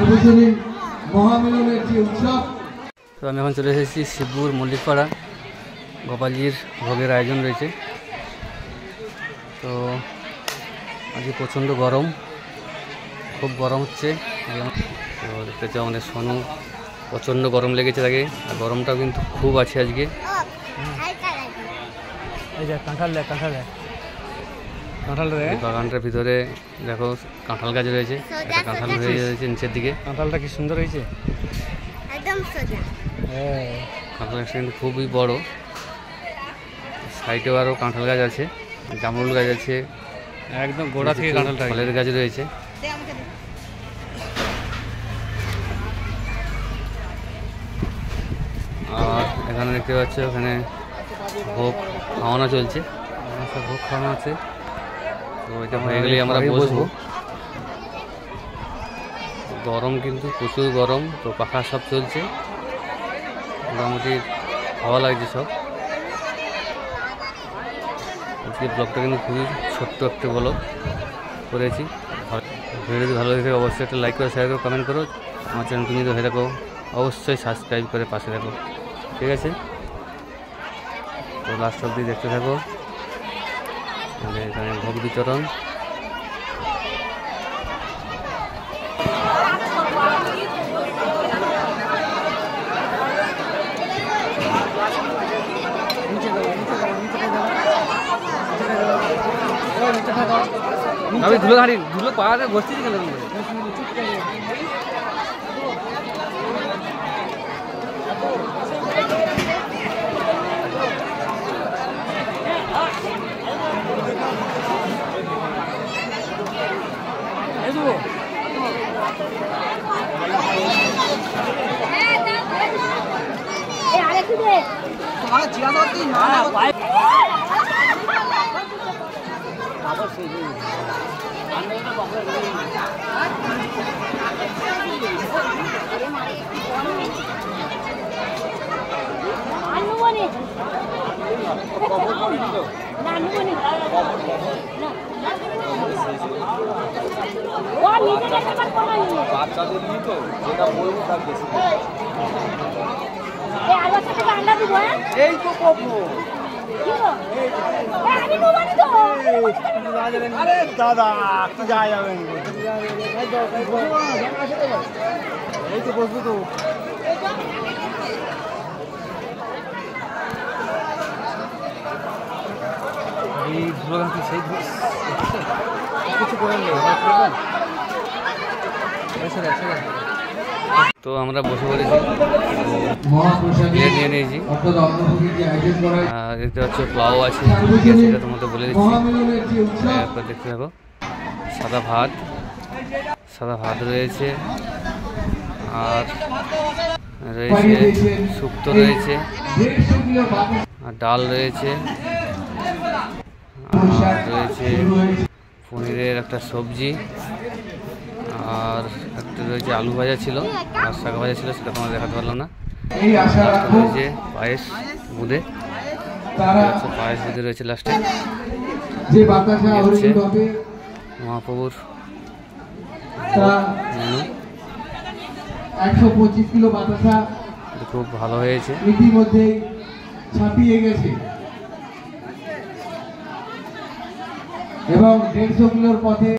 সার্বজনীন মহামিলনের যে উৎসব। তো আমি এখন চলে এসেছি শিবপুর মল্লিকপাড়া, গোপালজির ভোগের আয়োজন রয়েছে। তো আজকে প্রচণ্ড গরম, খুব গরম হচ্ছে। তো দেখতে চাও আমাদের সোনু, প্রচণ্ড গরম লেগেছে তাকে, আর গরমটাও কিন্তু খুব আছে আজকে। বাগানটার ভিতরে দেখো কাঁঠাল গাছ রয়েছে, একটা কাঁঠাল হয়ে রয়েছে নিচের দিকে। কাঁঠালটা কি সুন্দর হয়েছে, একদম সোজা। হ্যাঁ, কাঁঠাল গাছটা কিন্তু খুবই বড়। সাইডেও আরও কাঁঠাল গাছ আছে, জামরুল গাছ আছে, একদম গোড়া থেকে কাঁঠালটা। ফলের গাছ রয়েছে। আর এখানে দেখতে পাচ্ছ ওখানে ভোগ খাওয়ানো চলছে, ভোগ খাওয়ানো আছে। তো এটা হয়ে গেলেই আমরা বসবো। গরম কিন্তু প্রচুর গরম, তো পাখা সব চলছে, মোটামুটি হাওয়া লাগছে সব। আজকে ব্লগটা কিন্তু খুবই ছোট্ট একটা ব্লগ করেছি। ভিডিও যদি ভালো লাগে অবশ্যই একটা লাইক করে, শেয়ার করো, কমেন্ট করো। আমার চ্যানেল তুমি তো হয়ে থাকো অবশ্যই সাবস্ক্রাইব করে পাশে থাকো, ঠিক আছে? তো লাস্ট অবধি দেখতে থাকো। আমাদের এখানে ভোগ বিতরণ। আমি ধুলো পাড়াতে বসছি কেন? বাচ্চাদের নিয়ে তো যেটা বলবো তার বেশি। এই তো আরে দাদা তো যাওয়া যাবে, এই তো বসবো তো। এই ধুলো গান সেই কিছু করেন। তো আমরা বসে পড়েছি, নিয়ে নিয়েছি। আর দেখতে পাচ্ছ প্লাও আছে, সেটা তোমাদের বলে দিচ্ছি, একবার দেখতে থাকো। সাদা ভাত রয়েছে, আর রয়েছে শুক্তো রয়েছে, আর ডাল রয়েছে, আর রয়েছে পনিরের একটা সবজি, আর একটা রয়েছে আলু ভাজা ছিল, আর শাক ভাজা ছিল, সেটা তোমার দেখাতে পারলাম না। রয়েছে পায়েস বুঁদে, পায়েস বুঁদে রয়েছে লাস্টে। মহাপ্রভুর মেনু 125 কিলো বাতাসা খুব ভালো হয়েছে, ইতিমধ্যে ছাপিয়ে গেছে এবং 150 কিলোর পথে